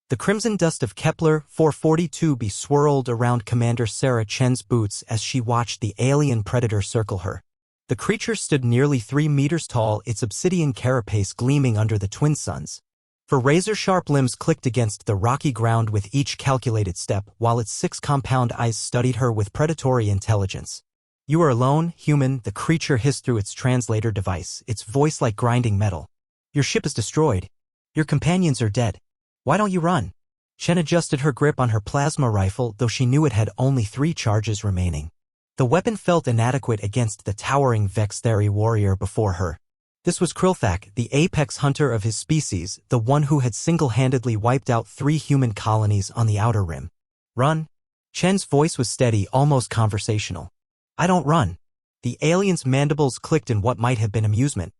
The crimson dust of Kepler 442b swirled around Commander Sarah Chen's boots as she watched the alien predator circle her. The creature stood nearly 3 meters tall, its obsidian carapace gleaming under the twin suns. Her razor-sharp limbs clicked against the rocky ground with each calculated step, while its 6 compound eyes studied her with predatory intelligence. "You are alone, human," the creature hissed through its translator device, its voice like grinding metal. "Your ship is destroyed. Your companions are dead. Why don't you run?" Chen adjusted her grip on her plasma rifle, though she knew it had only 3 charges remaining. The weapon felt inadequate against the towering Vextheri warrior before her. This was Krilthak, the apex hunter of his species, the one who had single-handedly wiped out 3 human colonies on the Outer Rim. "Run?" Chen's voice was steady, almost conversational. "I don't run." The alien's mandibles clicked in what might have been amusement.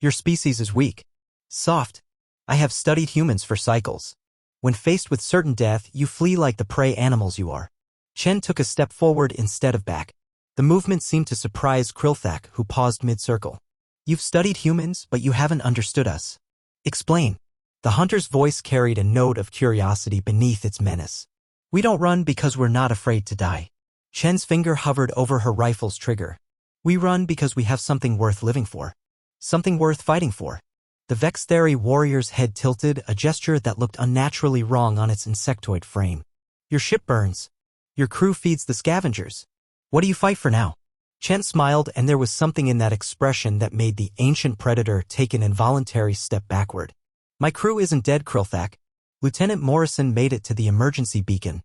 "Your species is weak. Soft. I have studied humans for cycles. When faced with certain death, you flee like the prey animals you are." Chen took a step forward instead of back. The movement seemed to surprise Krilthak, who paused mid-circle. "You've studied humans, but you haven't understood us. Explain." The hunter's voice carried a note of curiosity beneath its menace. "We don't run because we're not afraid to die." Chen's finger hovered over her rifle's trigger. "We run because we have something worth living for. Something worth fighting for." The Vextheri warrior's head tilted, a gesture that looked unnaturally wrong on its insectoid frame. "Your ship burns. Your crew feeds the scavengers. What do you fight for now?" Chen smiled, and there was something in that expression that made the ancient predator take an involuntary step backward. "My crew isn't dead, Krilthak. Lieutenant Morrison made it to the emergency beacon.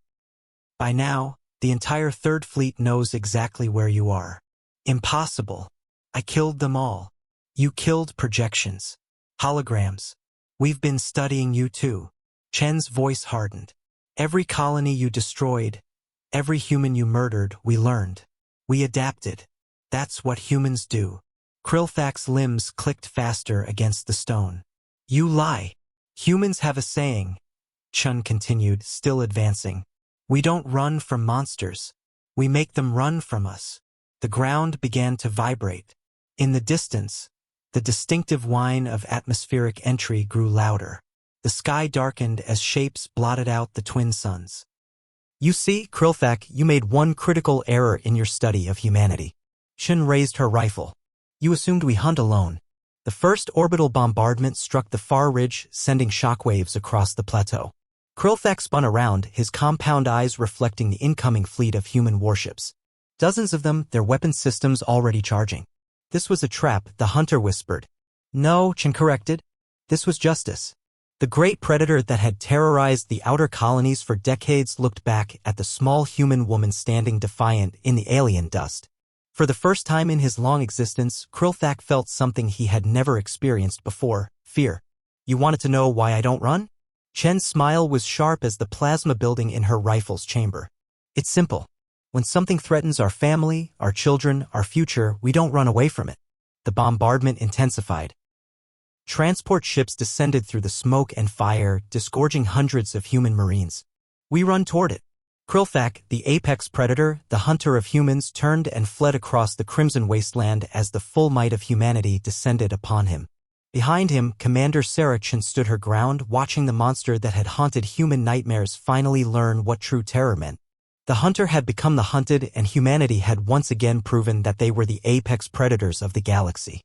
By now, the entire Third Fleet knows exactly where you are." "Impossible. I killed them all." "You killed projections. Holograms. We've been studying you too." Chen's voice hardened. "Every colony you destroyed, every human you murdered, we learned. We adapted. That's what humans do." Krilthak's limbs clicked faster against the stone. "You lie. Humans have a saying," Chen continued, still advancing. "We don't run from monsters. We make them run from us." The ground began to vibrate. In the distance, the distinctive whine of atmospheric entry grew louder. The sky darkened as shapes blotted out the twin suns. "You see, Krilthak, you made one critical error in your study of humanity." Chen raised her rifle. "You assumed we hunt alone." The first orbital bombardment struck the far ridge, sending shockwaves across the plateau. Krilthak spun around, his compound eyes reflecting the incoming fleet of human warships. Dozens of them, their weapon systems already charging. "This was a trap," the hunter whispered. "No," Chen corrected. "This was justice." The great predator that had terrorized the outer colonies for decades looked back at the small human woman standing defiant in the alien dust. For the first time in his long existence, Krilthak felt something he had never experienced before: fear. "You wanted to know why I don't run?" Chen's smile was sharp as the plasma building in her rifle's chamber. "It's simple. When something threatens our family, our children, our future, we don't run away from it." The bombardment intensified. Transport ships descended through the smoke and fire, disgorging hundreds of human marines. "We run toward it." Krilthak, the apex predator, the hunter of humans, turned and fled across the crimson wasteland as the full might of humanity descended upon him. Behind him, Commander Sarah Chen stood her ground, watching the monster that had haunted human nightmares finally learn what true terror meant. The hunter had become the hunted, and humanity had once again proven that they were the apex predators of the galaxy.